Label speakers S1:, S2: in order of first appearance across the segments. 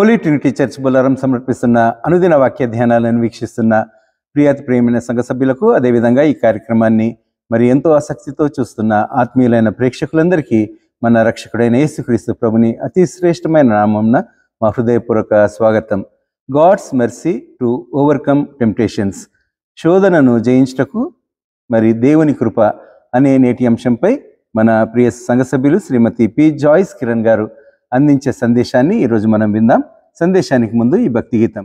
S1: Holi Trinity church Bollaram సమర్పిస్తున్న అనుదిన వాక్య ధ్యానాలను వీక్షిస్తున్న ప్రియమైన సంఘ సభ్యులకు, అదేవిధంగా ఈ కార్యక్రమాన్ని మరి ఎంతో ఆసక్తితో చూస్తున్న ఆత్మీయులైన ప్రేక్షకులందరికీ మన రక్షకుడైన యేసుక్రీస్తు ప్రభుని అతి శ్రేష్టమైన నామంన మా హృదయపూర్వక స్వాగతం. God's mercy to overcome temptations, శోధనను జయించుటకు మరి దేవుని కృప అనే నేటి అంశంపై మన ప్రియ సంఘ సభ్యులు శ్రీమతి పి జాయిస్ కిరణ్ గారు అందించే సందేశాన్ని ఈరోజు మనం విందాం. సందేశానికి ముందు ఈ భక్తి గీతం.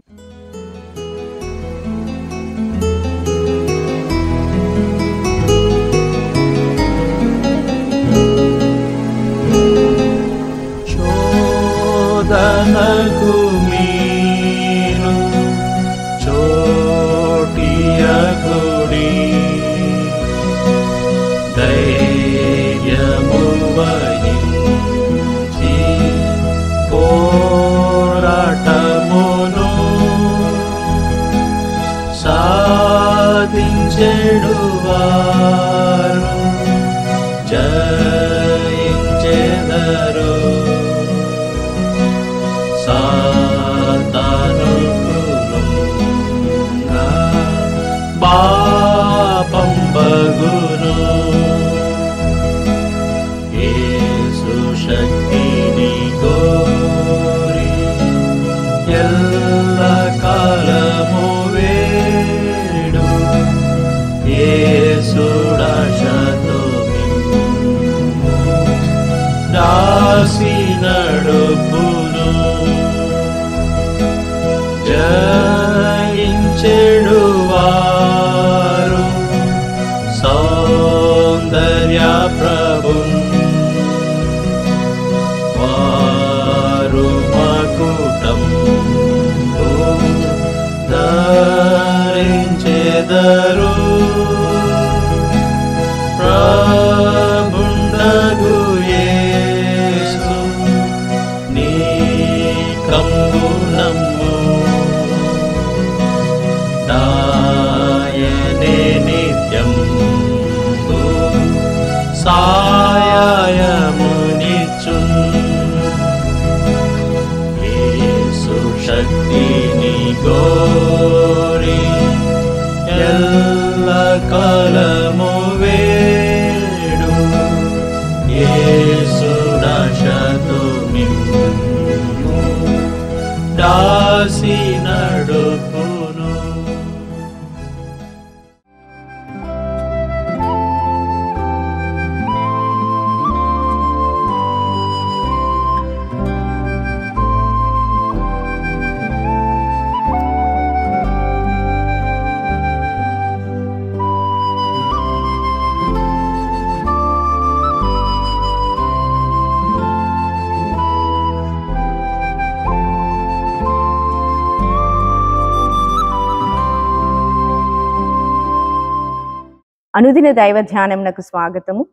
S2: శోధనకు మీరు చోటియకుడి, ధైర్యము వహించి పోరాటమును సాధించెడు వారు జయించెదరు. సాతానుకులుగా పాపంబగును, యేసు శక్తిని కోరి ఎల్లకాలము వేడు, యేసుడాశతో మిమ్ము దాసి నడుపును. జయించెడు వారు సౌందర్య ప్రభున్, వారు మకుటం ధరించెదరు. ప్రభుండగు యేసు నీ కంబు నమ్ము, నాయనే నిత్యం సాయమునిచ్చున్. యేసు శక్తిని గోరి ఎల్లకాలము వేడు, యేసుడాశతో మిమ్ము దాసి నడుపును.
S3: అనుదిన దైవ ధ్యానమునకు స్వాగతము.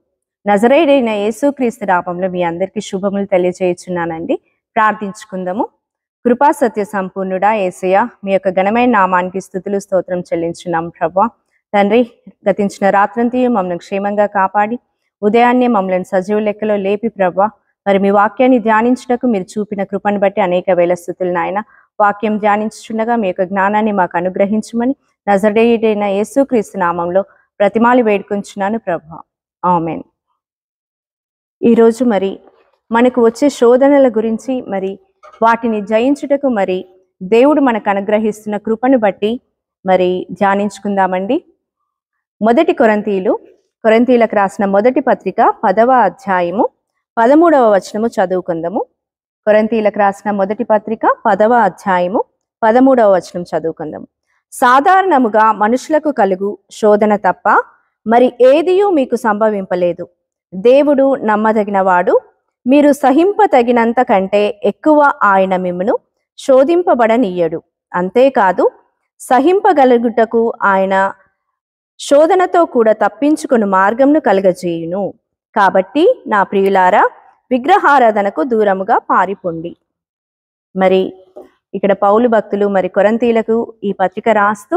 S3: నజరేయుడైన యేసుక్రీస్తు నామములో మీ అందరికీ శుభములు తెలియజేయుచున్నానండి. ప్రార్థించుకుందాము. కృపా సత్య సంపూర్ణుడా యేసయ్య, మీ యొక్క ఘనమైన నామానికి స్తుతులు స్తోత్రం చెల్లించున్నాం ప్రభువా. తండ్రి, గతించిన రాత్రంతయు మమ్మల్ని క్షేమంగా కాపాడి ఉదయాన్నే మమ్మల్ని సజీవ లెక్కలో లేపి ప్రభువా, మరి మీ వాక్యాన్ని ధ్యానించుటకు మీరు చూపిన కృపను బట్టి అనేక వేల స్తుతులు నాయన. వాక్యం ధ్యానించుచుండగా మీ యొక్క జ్ఞానాన్ని మాకు అనుగ్రహించమని నజరేయుడైన యేసుక్రీస్తు నామంలో ప్రతిమాలు వేడుకొంచున్నాను ప్రభా, ఆమేన్. ఈరోజు మరి మనకు వచ్చే శోధనల గురించి, మరి వాటిని జయించుటకు మరి దేవుడు మనకు అనుగ్రహిస్తున్న కృపను బట్టి మరి ధ్యానించుకుందామండి. మొదటి కొరింథీయులకు రాసిన మొదటి పత్రిక 10వ అధ్యాయము 13వ వచనము చదువుకుందాము. కొరింథీయులకు రాసిన మొదటి పత్రిక 10వ అధ్యాయము 13వ వచనం చదువుకుందాము. సాధారణముగా మనుషులకు కలుగు శోధన తప్ప మరి ఏదియూ మీకు సంభవింపలేదు. దేవుడు నమ్మదగినవాడు, మీరు సహింపతగినంత కంటే ఎక్కువ ఆయన మిమ్మును శోధింపబడనీయడు. అంతేకాదు, సహింపగలుగుటకు ఆయన శోధనతో కూడా తప్పించుకుని మార్గంను కలుగజేయును. కాబట్టి నా ప్రియులారా, విగ్రహారాధనకు దూరముగా పారిపోండి. మరి ఇక్కడ పౌలు భక్తులు మరి కొరింథీయులకు ఈ పత్రిక రాస్తూ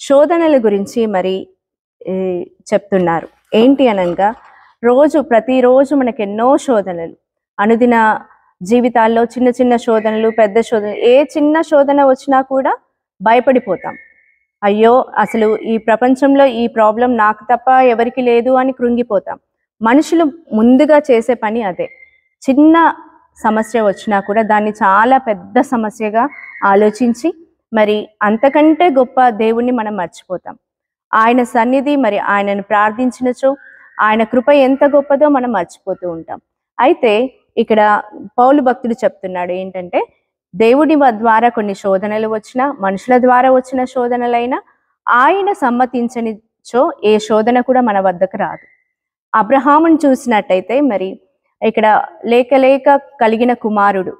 S3: శోధనల గురించి మరి చెప్తున్నారు. ఏంటి అనగా ప్రతిరోజు మనకు ఎన్నో శోధనలు, అనుదిన జీవితాల్లో చిన్న చిన్న శోధనలు, పెద్ద శోధనలు, ఏ చిన్న శోధన వచ్చినా కూడా భయపడిపోతాం. అయ్యో అసలు ఈ ప్రపంచంలో ఈ ప్రాబ్లం నాకు తప్ప ఎవరికి లేదు అని కృంగిపోతాం. మనుషులు ముందుగా చేసే పని అదే. చిన్న సమస్య వచ్చినా కూడా దాన్ని చాలా పెద్ద సమస్యగా ఆలోచించి మరి అంతకంటే గొప్ప దేవుణ్ణి మనం మర్చిపోతాం. ఆయన సన్నిధి మరి ఆయనను ప్రార్థించినచో ఆయన కృప ఎంత గొప్పదో మనం మర్చిపోతూ ఉంటాం. అయితే ఇక్కడ పౌలు భక్తుడు చెప్తున్నాడు ఏంటంటే, దేవుడి ద్వారా కొన్ని శోధనలు వచ్చినా, మనుషుల ద్వారా వచ్చిన శోధనలైనా ఆయన సమ్మతించనిచో ఏ శోధన కూడా మన వద్దకు రాదు. అబ్రహామును చూసినట్టయితే మరి ఇక్కడ లేక కలిగిన కుమారుడు,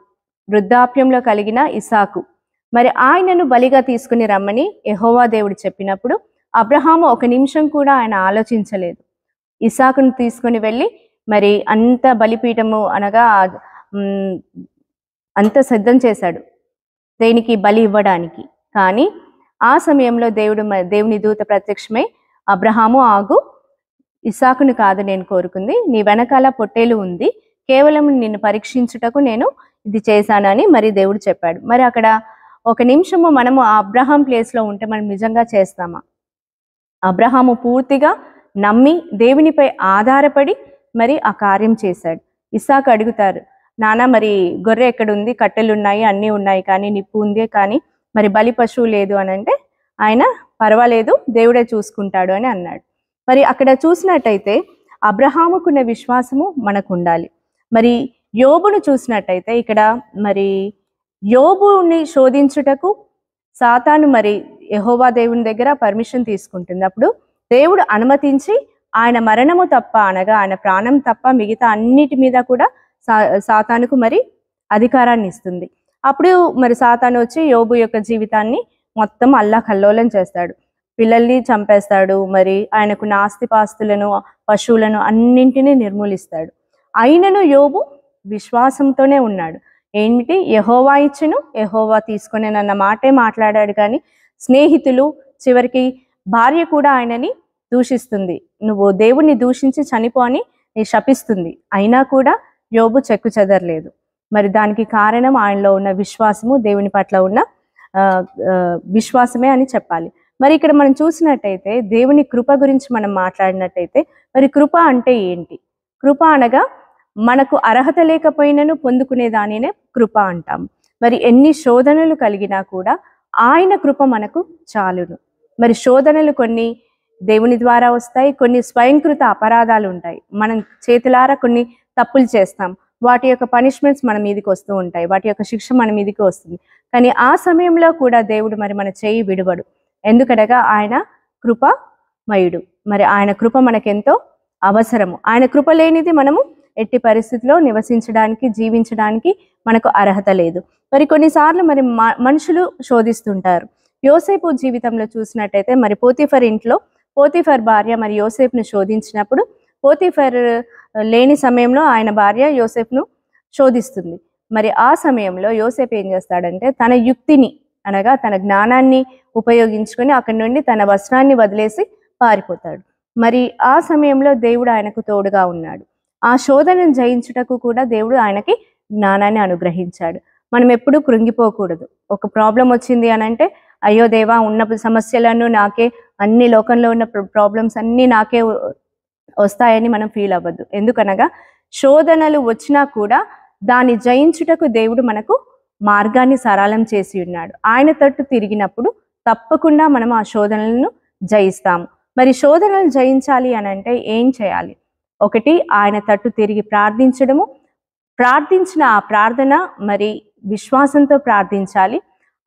S3: వృద్ధాప్యంలో కలిగిన ఇసాకు, మరి ఆయనను బలిగా తీసుకుని రమ్మని యెహోవా దేవుడు చెప్పినప్పుడు అబ్రహాము ఒక నిమిషం కూడా ఆయన ఆలోచించలేదు. ఇసాకును తీసుకుని వెళ్ళి మరి అంత బలిపీఠము అనగా అంత సిద్ధం చేశాడు దేనికి, బలి ఇవ్వడానికి. కానీ ఆ సమయంలో దేవుని దూత ప్రత్యక్షమై, అబ్రహాము ఆగు, ఇసాకును కాదు నేను కోరుకుంది, నీ వెనకాల పొట్టేలు ఉంది, కేవలం నిన్ను పరీక్షించుటకు నేను ఇది చేశానని మరి దేవుడు చెప్పాడు. మరి అక్కడ ఒక నిమిషము మనము ఆ అబ్రహాం ప్లేస్లో ఉంటే మనం నిజంగా చేస్తామా? అబ్రహాము పూర్తిగా నమ్మి దేవునిపై ఆధారపడి మరి ఆ కార్యం చేశాడు. ఇసాకు అడుగుతారు, నాన్న మరి గొర్రె ఎక్కడుంది, కట్టెలు ఉన్నాయి, అన్నీ ఉన్నాయి, కానీ నిప్పు ఉంది, కానీ మరి బలి పశువు లేదు అని అంటే ఆయన పర్వాలేదు దేవుడే చూసుకుంటాడు అని అన్నాడు. మరి అక్కడ చూసినట్టయితే అబ్రహాముకున్న విశ్వాసము మనకు ఉండాలి. మరి యోబును చూసినట్టయితే ఇక్కడ మరి యోబుని శోధించుటకు సాతాను మరి యెహోవా దేవుని దగ్గర పర్మిషన్ తీసుకుంటుంది. అప్పుడు దేవుడు అనుమతించి ఆయన మరణము తప్ప అనగా ఆయన ప్రాణం తప్ప మిగతా అన్నిటి మీద కూడా సాతానుకు మరి అధికారాన్ని ఇస్తుంది. అప్పుడు మరి సాతాను వచ్చి యోబు యొక్క జీవితాన్ని మొత్తం అల్లాకల్లోలం చేస్తాడు, పిల్లల్ని చంపేస్తాడు, మరి ఆయనకున్న ఆస్తిపాస్తులను, పశువులను అన్నింటినీ నిర్మూలిస్తాడు. అయినను యోబు విశ్వాసంతోనే ఉన్నాడు. ఏమిటి, యెహోవా ఇచ్చును యెహోవా తీసుకునేనన్న మాటే మాట్లాడాడు. కానీ స్నేహితులు, చివరికి భార్య కూడా ఆయనని దూషిస్తుంది, నువ్వు దేవుణ్ణి దూషించి చనిపో అని శపిస్తుంది. అయినా కూడా యోబు చెక్కు చెదరలేదు. మరి దానికి కారణం ఆయనలో ఉన్న విశ్వాసము, దేవుని పట్ల ఉన్న విశ్వాసమే అని చెప్పాలి. మరి ఇక్కడ మనం చూసినట్టయితే దేవుని కృప గురించి మనం మాట్లాడినట్టయితే మరి కృప అంటే ఏంటి? కృప అనగా మనకు అర్హత లేకపోయినను పొందుకునే దానినే కృప అంటాం. మరి ఎన్ని శోధనలు కలిగినా కూడా ఆయన కృప మనకు చాలును. మరి శోధనలు కొన్ని దేవుని ద్వారా వస్తాయి, కొన్ని స్వయంకృత అపరాధాలు ఉంటాయి. మనం చేతులారా కొన్ని తప్పులు చేస్తాం, వాటి యొక్క పనిష్మెంట్స్ మన మీదకి వస్తూ ఉంటాయి, వాటి యొక్క శిక్ష మన మీదకి వస్తుంది. కానీ ఆ సమయంలో కూడా దేవుడు మరి మన చేయి విడువడు. ఎందుకనగా ఆయన కృపమయుడు. మరి ఆయన కృప మనకెంతో అవసరము. ఆయన కృప లేనిది మనము ఎట్టి పరిస్థితిలో నివసించడానికి, జీవించడానికి మనకు అర్హత లేదు. మరి కొన్నిసార్లు మరి మనుషులు శోధిస్తుంటారు. యోసేపు జీవితంలో చూసినట్టయితే మరి పోతీఫర్ ఇంట్లో పోతీఫర్ భార్య మరి యోసేపును శోధించినప్పుడు పోతీఫర్ లేని సమయంలో ఆయన భార్య యోసేపును శోధిస్తుంది. మరి ఆ సమయంలో యోసేపు ఏం చేస్తాడంటే తన యుక్తిని అనగా తన జ్ఞానాన్ని ఉపయోగించుకొని అక్కడి నుండి తన వస్త్రాన్ని వదిలేసి పారిపోతాడు. మరి ఆ సమయంలో దేవుడు ఆయనకు తోడుగా ఉన్నాడు. ఆ శోధనను జయించుటకు కూడా దేవుడు ఆయనకి జ్ఞానాన్ని అనుగ్రహించాడు. మనం ఎప్పుడూ కృంగిపోకూడదు. ఒక ప్రాబ్లం వచ్చింది అని అంటే అయ్యో దేవా, ఉన్న సమస్యలను నాకే, అన్ని లోకంలో ఉన్న ప్రాబ్లమ్స్ అన్నీ నాకే వస్తాయని మనం ఫీల్ అవ్వద్దు. ఎందుకనగా శోధనలు వచ్చినా కూడా దాన్ని జయించుటకు దేవుడు మనకు మార్గాన్ని సరళం చేసి ఉన్నాడు. ఆయన తట్టు తిరిగినప్పుడు తప్పకుండా మనం ఆ శోధనలను జయిస్తాము. మరి శోధనలు జయించాలి అని అంటే ఏం చేయాలి? ఒకటి, ఆయన తట్టు తిరిగి ప్రార్థించడము. ప్రార్థించిన ఆ ప్రార్థన మరి విశ్వాసంతో ప్రార్థించాలి.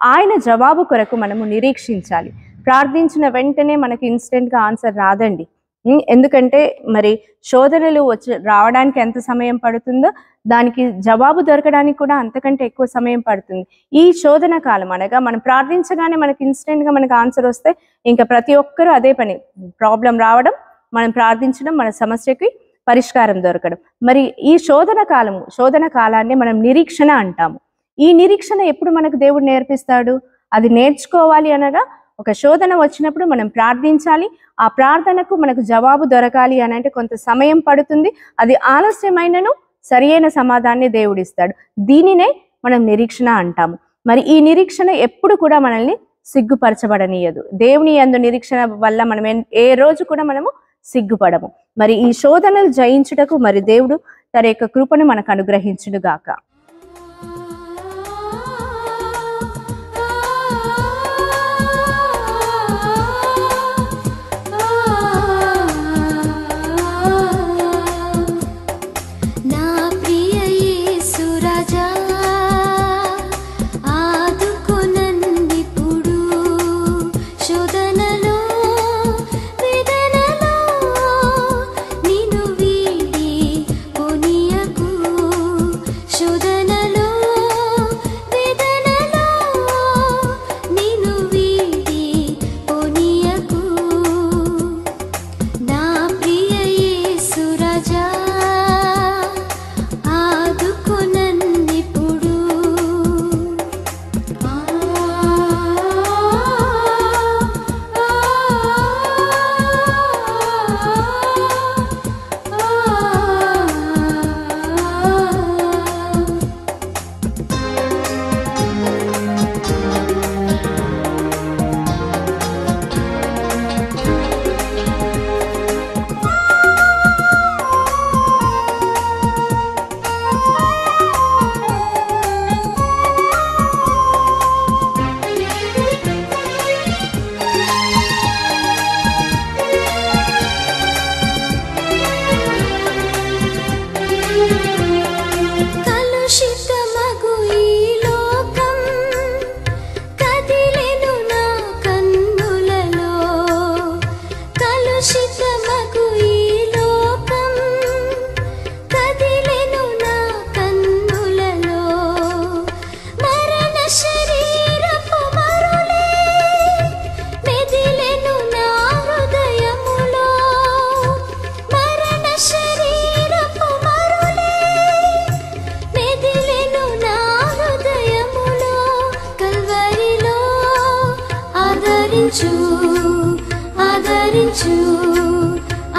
S3: ఆయన జవాబు కొరకు మనము నిరీక్షించాలి. ప్రార్థించిన వెంటనే మనకి ఇన్స్టెంట్గా ఆన్సర్ రాదండి. ఎందుకంటే మరి శోధనలు రావడానికి ఎంత సమయం పడుతుందో దానికి జవాబు దొరకడానికి కూడా అంతకంటే ఎక్కువ సమయం పడుతుంది. ఈ శోధన కాలం అనగా మనం ప్రార్థించగానే మనకి ఇన్స్టెంట్గా మనకు ఆన్సర్ వస్తే ఇంకా ప్రతి ఒక్కరూ అదే పని, ప్రాబ్లం రావడం, మనం ప్రార్థించడం, మన సమస్యకి పరిష్కారం దొరకడం. మరి ఈ శోధన కాలాన్ని మనం నిరీక్షణ అంటాము. ఈ నిరీక్షణ ఎప్పుడు మనకు దేవుడు నేర్పిస్తాడు? అది నేర్చుకోవాలి అనగా ఒక శోధన వచ్చినప్పుడు మనం ప్రార్థించాలి. ఆ ప్రార్థనకు మనకు జవాబు దొరకాలి అని అంటే కొంత సమయం పడుతుంది. అది ఆలస్యమైనను సరి అయిన సమాధానాన్ని దేవుడు ఇస్తాడు. దీనినే మనం నిరీక్షణ అంటాము. మరి ఈ నిరీక్షణ ఎప్పుడు కూడా మనల్ని సిగ్గుపరచబడనీయదు. దేవుని యందు నిరీక్షణ వల్ల మనం ఏ రోజు కూడా మనము సిగ్గుపడము. మరి ఈ శోధనలు జయించుటకు మరి దేవుడు తన యొక్క కృపను మనకు అనుగ్రహించును గాక.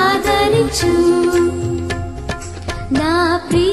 S4: ఆదరించు నా ప్రియ